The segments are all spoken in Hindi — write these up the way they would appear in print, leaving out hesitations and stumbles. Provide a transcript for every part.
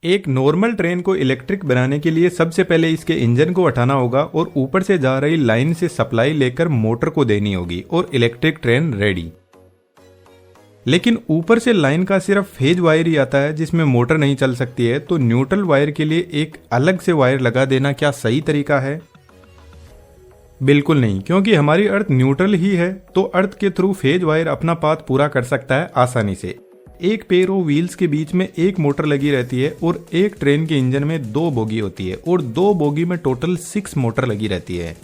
एक नॉर्मल ट्रेन को इलेक्ट्रिक बनाने के लिए सबसे पहले इसके इंजन को हटाना होगा और ऊपर से जा रही लाइन से सप्लाई लेकर मोटर को देनी होगी और इलेक्ट्रिक ट्रेन रेडी। लेकिन ऊपर से लाइन का सिर्फ फेज वायर ही आता है जिसमें मोटर नहीं चल सकती है, तो न्यूट्रल वायर के लिए एक अलग से वायर लगा देना क्या सही तरीका है? बिल्कुल नहीं, क्योंकि हमारी अर्थ न्यूट्रल ही है तो अर्थ के थ्रू फेज वायर अपना पाथ पूरा कर सकता है आसानी से। एक पेयर ऑफ व्हील्स के बीच में एक मोटर लगी रहती है और एक ट्रेन के इंजन में 2 बोगी होती है और 2 बोगी में टोटल 6 मोटर लगी रहती है।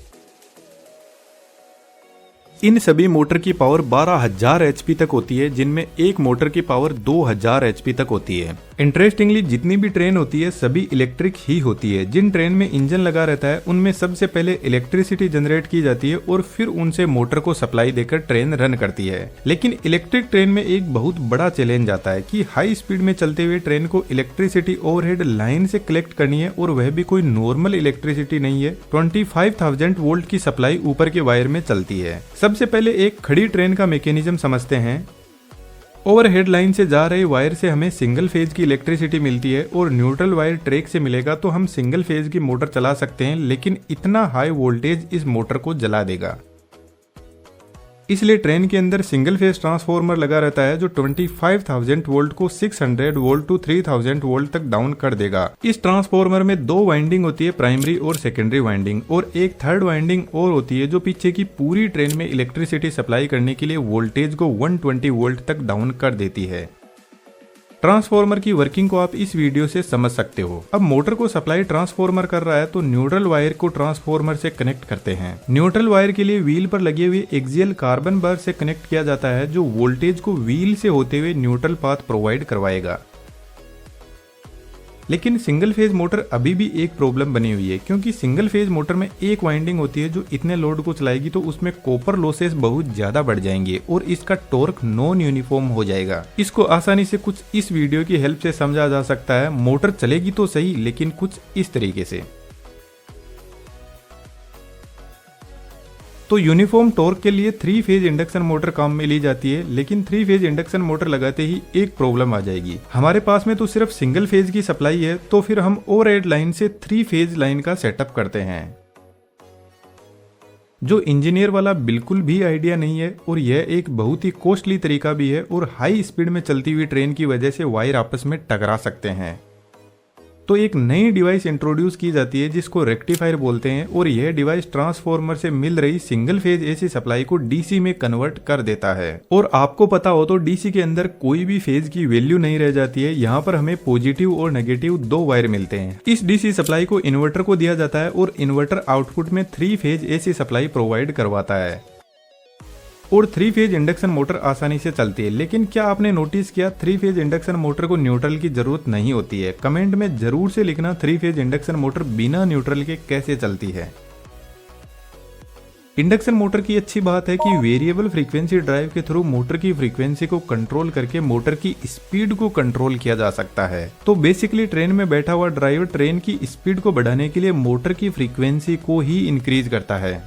इन सभी मोटर की पावर 12,000 एचपी तक होती है, जिनमें एक मोटर की पावर 2,000 एचपी तक होती है। इंटरेस्टिंगली जितनी भी ट्रेन होती है सभी इलेक्ट्रिक ही होती है। जिन ट्रेन में इंजन लगा रहता है उनमें सबसे पहले इलेक्ट्रिसिटी जनरेट की जाती है और फिर उनसे मोटर को सप्लाई देकर ट्रेन रन करती है। लेकिन इलेक्ट्रिक ट्रेन में एक बहुत बड़ा चैलेंज आता है कि हाई स्पीड में चलते हुए ट्रेन को इलेक्ट्रिसिटी ओवरहेड लाइन से कलेक्ट करनी है और वह भी कोई नॉर्मल इलेक्ट्रिसिटी नहीं है। 25,000 वोल्ट की सप्लाई ऊपर के वायर में चलती है। सबसे पहले एक खड़ी ट्रेन का मैकेनिज्म समझते हैं। ओवरहेड लाइन से जा रहे वायर से हमें सिंगल फेज की इलेक्ट्रिसिटी मिलती है और न्यूट्रल वायर ट्रैक से मिलेगा तो हम सिंगल फेज की मोटर चला सकते हैं, लेकिन इतना हाई वोल्टेज इस मोटर को जला देगा। इसलिए ट्रेन के अंदर सिंगल फेज ट्रांसफार्मर लगा रहता है जो 25,000 वोल्ट को 600 वोल्ट टू 3,000 वोल्ट तक डाउन कर देगा। इस ट्रांसफार्मर में 2 वाइंडिंग होती है, प्राइमरी और सेकेंडरी वाइंडिंग, और एक थर्ड वाइंडिंग और होती है जो पीछे की पूरी ट्रेन में इलेक्ट्रिसिटी सप्लाई करने के लिए वोल्टेज को 120 वोल्ट तक डाउन कर देती है। ट्रांसफार्मर की वर्किंग को आप इस वीडियो से समझ सकते हो। अब मोटर को सप्लाई ट्रांसफार्मर कर रहा है तो न्यूट्रल वायर को ट्रांसफार्मर से कनेक्ट करते हैं। न्यूट्रल वायर के लिए व्हील पर लगे हुए एक्सियल कार्बन बार से कनेक्ट किया जाता है जो वोल्टेज को व्हील से होते हुए न्यूट्रल पाथ प्रोवाइड करवाएगा। लेकिन सिंगल फेज मोटर अभी भी एक प्रॉब्लम बनी हुई है, क्योंकि सिंगल फेज मोटर में एक वाइंडिंग होती है जो इतने लोड को चलाएगी तो उसमें कॉपर लॉसेस बहुत ज्यादा बढ़ जाएंगे और इसका टॉर्क नॉन यूनिफॉर्म हो जाएगा। इसको आसानी से कुछ इस वीडियो की हेल्प से समझा जा सकता है। मोटर चलेगी तो सही, लेकिन कुछ इस तरीके से। तो यूनिफॉर्म टॉर्क के लिए 3 फेज इंडक्शन मोटर काम में ली जाती है, लेकिन 3 फेज इंडक्शन मोटर लगाते ही एक प्रॉब्लम आ जाएगी। हमारे पास में तो सिर्फ सिंगल फेज की सप्लाई है, तो फिर हम ओवरहेड लाइन से 3 फेज लाइन का सेटअप करते हैं, जो इंजीनियर वाला बिल्कुल भी आइडिया नहीं है और यह एक बहुत ही कॉस्टली तरीका भी है और हाई स्पीड में चलती हुई ट्रेन की वजह से वायर आपस में टकरा सकते हैं। तो एक नई डिवाइस इंट्रोड्यूस की जाती है जिसको रेक्टिफायर बोलते हैं और यह डिवाइस ट्रांसफार्मर से मिल रही सिंगल फेज एसी सप्लाई को डीसी में कन्वर्ट कर देता है। और आपको पता हो तो डीसी के अंदर कोई भी फेज की वैल्यू नहीं रह जाती है। यहाँ पर हमें पॉजिटिव और नेगेटिव 2 वायर मिलते हैं। इस डीसी सप्लाई को इन्वर्टर को दिया जाता है और इन्वर्टर आउटपुट में 3 फेज एसी सप्लाई प्रोवाइड करवाता है और 3 फेज इंडक्शन मोटर आसानी से चलती है। लेकिन क्या आपने नोटिस किया 3 फेज इंडक्शन मोटर को न्यूट्रल की जरूरत नहीं होती है? कमेंट में जरूर से लिखना 3 फेज इंडक्शन मोटर बिना न्यूट्रल के कैसे चलती है। इंडक्शन मोटर की अच्छी बात है कि वेरिएबल फ्रीक्वेंसी ड्राइव के थ्रू मोटर की फ्रीक्वेंसी को कंट्रोल करके मोटर की स्पीड को कंट्रोल किया जा सकता है। तो बेसिकली ट्रेन में बैठा हुआ ड्राइवर ट्रेन की स्पीड को बढ़ाने के लिए मोटर की फ्रीक्वेंसी को ही इंक्रीज करता है।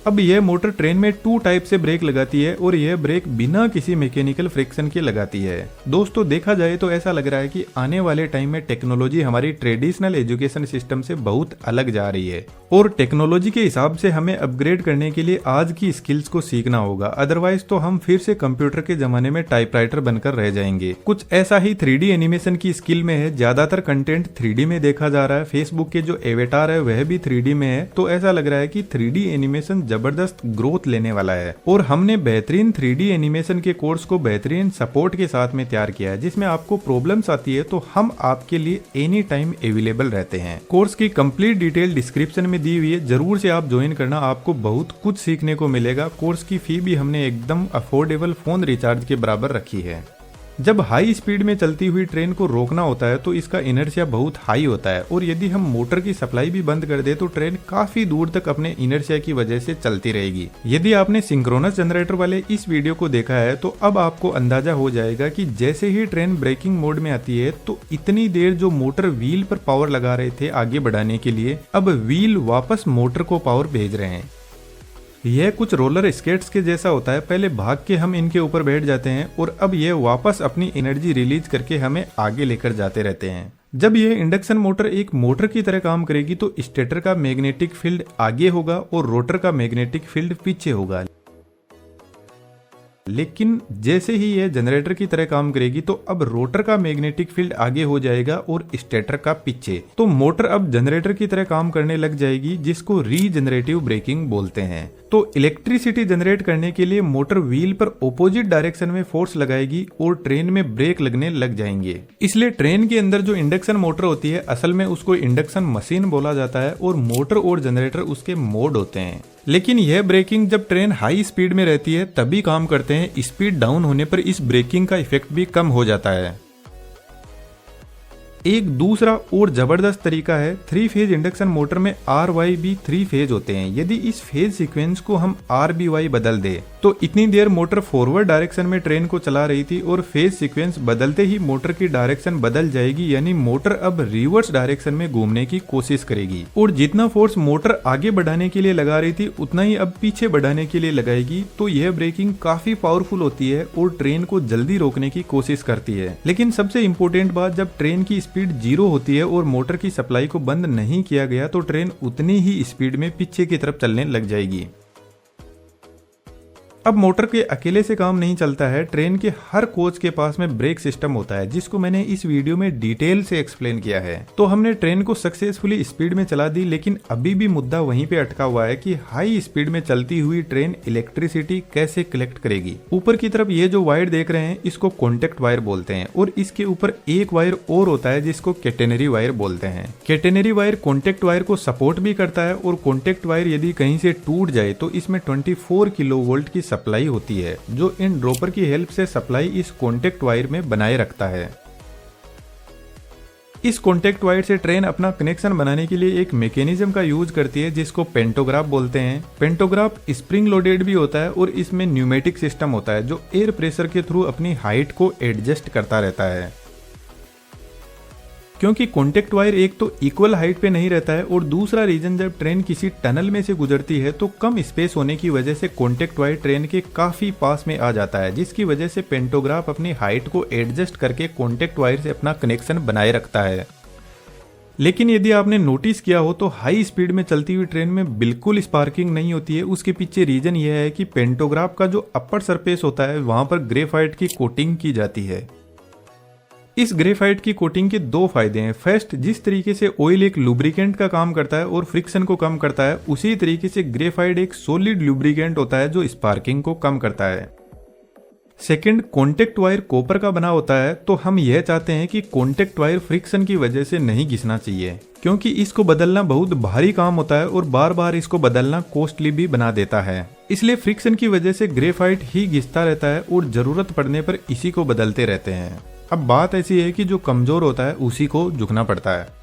अब यह मोटर ट्रेन में 2 टाइप से ब्रेक लगाती है और यह ब्रेक बिना किसी मैकेनिकल फ्रिक्शन के लगाती है। दोस्तों देखा जाए तो ऐसा लग रहा है कि आने वाले टाइम में टेक्नोलॉजी हमारी ट्रेडिशनल एजुकेशन सिस्टम से बहुत अलग जा रही है और टेक्नोलॉजी के हिसाब से हमें अपग्रेड करने के लिए आज की स्किल्स को सीखना होगा, अदरवाइज तो हम फिर से कंप्यूटर के जमाने में टाइपराइटर बनकर रह जाएंगे। कुछ ऐसा ही 3D एनिमेशन की स्किल में है। ज्यादातर कंटेंट 3D में देखा जा रहा है। फेसबुक के जो एवेटार है वह भी 3D में है, तो ऐसा लग रहा है कि 3D एनिमेशन जबरदस्त ग्रोथ लेने वाला है। और हमने बेहतरीन 3D एनिमेशन के कोर्स को बेहतरीन सपोर्ट के साथ में तैयार किया है, जिसमें आपको प्रॉब्लम्स आती है तो हम आपके लिए एनी टाइम अवेलेबल रहते हैं। कोर्स की कंप्लीट डिटेल डिस्क्रिप्शन में दी हुई है, जरूर से आप ज्वाइन करना, आपको बहुत कुछ सीखने को मिलेगा। कोर्स की फी भी हमने एकदम अफोर्डेबल फोन रिचार्ज के बराबर रखी है। जब हाई स्पीड में चलती हुई ट्रेन को रोकना होता है तो इसका इनर्शिया बहुत हाई होता है और यदि हम मोटर की सप्लाई भी बंद कर दे तो ट्रेन काफी दूर तक अपने इनर्शिया की वजह से चलती रहेगी। यदि आपने सिंक्रोनस जनरेटर वाले इस वीडियो को देखा है तो अब आपको अंदाजा हो जाएगा कि जैसे ही ट्रेन ब्रेकिंग मोड में आती है तो इतनी देर जो मोटर व्हील पर पावर लगा रहे थे आगे बढ़ाने के लिए, अब व्हील वापस मोटर को पावर भेज रहे हैं। यह कुछ रोलर स्केट्स के जैसा होता है। पहले भाग के हम इनके ऊपर बैठ जाते हैं और अब यह वापस अपनी एनर्जी रिलीज करके हमें आगे लेकर जाते रहते हैं। जब यह इंडक्शन मोटर एक मोटर की तरह काम करेगी तो स्टेटर का मैग्नेटिक फील्ड आगे होगा और रोटर का मैग्नेटिक फील्ड पीछे होगा। लेकिन जैसे ही यह जनरेटर की तरह काम करेगी तो अब रोटर का मैग्नेटिक फील्ड आगे हो जाएगा और स्टेटर का पीछे। तो मोटर अब जनरेटर की तरह काम करने लग जाएगी, जिसको रीजनरेटिव ब्रेकिंग बोलते हैं। तो इलेक्ट्रिसिटी जनरेट करने के लिए मोटर व्हील पर ऑपोजिट डायरेक्शन में फोर्स लगाएगी और ट्रेन में ब्रेक लगने लग जाएंगे। इसलिए ट्रेन के अंदर जो इंडक्शन मोटर होती है असल में उसको इंडक्शन मशीन बोला जाता है और मोटर और जनरेटर उसके मोड होते हैं। लेकिन यह ब्रेकिंग जब ट्रेन हाई स्पीड में रहती है तभी काम करते हैं। स्पीड डाउन होने पर इस ब्रेकिंग का इफेक्ट भी कम हो जाता है। एक दूसरा और जबरदस्त तरीका है, 3 फेज इंडक्शन मोटर में RY भी 3 फेज होते हैं। यदि इस फेज सीक्वेंस को हम RBY बदल दे तो इतनी देर मोटर फॉरवर्ड डायरेक्शन में ट्रेन को चला रही थी और फेज सीक्वेंस बदलते ही मोटर की डायरेक्शन बदल जाएगी, यानी मोटर अब रिवर्स डायरेक्शन में घूमने की कोशिश करेगी और जितना फोर्स मोटर आगे बढ़ाने के लिए लगा रही थी उतना ही अब पीछे बढ़ाने के लिए लगाएगी। तो यह ब्रेकिंग काफी पावरफुल होती है और ट्रेन को जल्दी रोकने की कोशिश करती है। लेकिन सबसे इंपॉर्टेंट बात, जब ट्रेन की स्पीड 0 होती है और मोटर की सप्लाई को बंद नहीं किया गया तो ट्रेन उतनी ही स्पीड में पीछे की तरफ चलने लग जाएगी। अब मोटर के अकेले से काम नहीं चलता है। ट्रेन के हर कोच के पास में ब्रेक सिस्टम होता है, जिसको मैंने इस वीडियो में डिटेल से एक्सप्लेन किया है। तो हमने ट्रेन को सक्सेसफुली स्पीड में चला दी, लेकिन अभी भी मुद्दा वहीं पे अटका हुआ है कि हाई स्पीड में चलती हुई ट्रेन इलेक्ट्रिसिटी कैसे कलेक्ट करेगी। ऊपर की तरफ ये जो वायर देख रहे हैं इसको कॉन्टेक्ट वायर बोलते हैं और इसके ऊपर एक वायर और होता है जिसको कैटेनरी वायर बोलते हैं। कैटेनरी वायर कॉन्टेक्ट वायर को सपोर्ट भी करता है और कॉन्टेक्ट वायर यदि कहीं से टूट जाए तो इसमें 24 किलोवोल्ट की सप्लाई होती है, जो इन ड्रॉपर की हेल्प से सप्लाई इस कॉन्टेक्ट वायर में बनाए रखता है। इस कॉन्टेक्ट वायर से ट्रेन अपना कनेक्शन बनाने के लिए एक मैकेनिज्म का यूज करती है जिसको पेंटोग्राफ बोलते हैं। पेंटोग्राफ स्प्रिंग लोडेड भी होता है और इसमें न्यूमेटिक सिस्टम होता है जो एयर प्रेशर के थ्रू अपनी हाइट को एडजस्ट करता रहता है। क्योंकि कॉन्टेक्ट वायर एक तो इक्वल हाइट पे नहीं रहता है और दूसरा रीजन, जब ट्रेन किसी टनल में से गुजरती है तो कम स्पेस होने की वजह से कॉन्टेक्ट वायर ट्रेन के काफी पास में आ जाता है, जिसकी वजह से पेंटोग्राफ अपनी हाइट को एडजस्ट करके कॉन्टेक्ट वायर से अपना कनेक्शन बनाए रखता है। लेकिन यदि आपने नोटिस किया हो तो हाई स्पीड में चलती हुई ट्रेन में बिल्कुल स्पार्किंग नहीं होती है। उसके पीछे रीजन यह है कि पेंटोग्राफ का जो अपर सरफेस होता है वहां पर ग्रेफाइट की कोटिंग की जाती है। इस ग्रेफाइट की कोटिंग के 2 फायदे हैं। फर्स्ट, जिस तरीके से ऑयल एक लुब्रिकेंट का काम करता है और फ्रिक्शन को कम करता है, उसी तरीके से ग्रेफाइट एक सॉलिड लुब्रिकेंट होता है जो स्पार्किंग को कम करता है। सेकंड, कॉन्टेक्ट वायर कॉपर का बना होता है, तो हम यह चाहते हैं कि कॉन्टेक्ट वायर फ्रिक्शन की वजह से नहीं घिसना चाहिए, क्योंकि इसको बदलना बहुत भारी काम होता है और बार बार इसको बदलना कॉस्टली भी बना देता है। इसलिए फ्रिक्शन की वजह से ग्रेफाइट ही घिसता रहता है और जरूरत पड़ने पर इसी को बदलते रहते हैं। अब बात ऐसी है कि जो कमजोर होता है उसी को झुकना पड़ता है।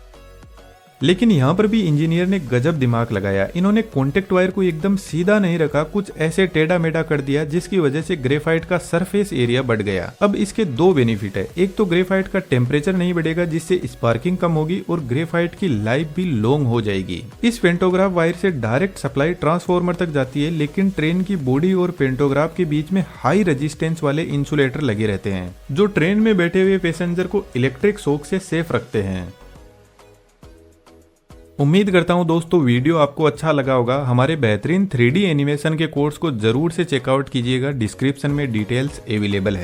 लेकिन यहाँ पर भी इंजीनियर ने गजब दिमाग लगाया। इन्होंने कॉन्टेक्ट वायर को एकदम सीधा नहीं रखा, कुछ ऐसे टेढ़ा मेढ़ा कर दिया जिसकी वजह से ग्रेफाइट का सरफेस एरिया बढ़ गया। अब इसके 2 बेनिफिट है। एक तो ग्रेफाइट का टेम्परेचर नहीं बढ़ेगा जिससे स्पार्किंग कम होगी और ग्रेफाइट की लाइफ भी लॉन्ग हो जाएगी। इस पेंटोग्राफ वायर से डायरेक्ट सप्लाई ट्रांसफार्मर तक जाती है, लेकिन ट्रेन की बॉडी और पेंटोग्राफ के बीच में हाई रेजिस्टेंस वाले इंसुलेटर लगे रहते हैं जो ट्रेन में बैठे हुए पैसेंजर को इलेक्ट्रिक शॉक से सेफ रखते हैं। उम्मीद करता हूं दोस्तों वीडियो आपको अच्छा लगा होगा। हमारे बेहतरीन 3D एनिमेशन के कोर्स को जरूर से चेकआउट कीजिएगा, डिस्क्रिप्शन में डिटेल्स अवेलेबल है।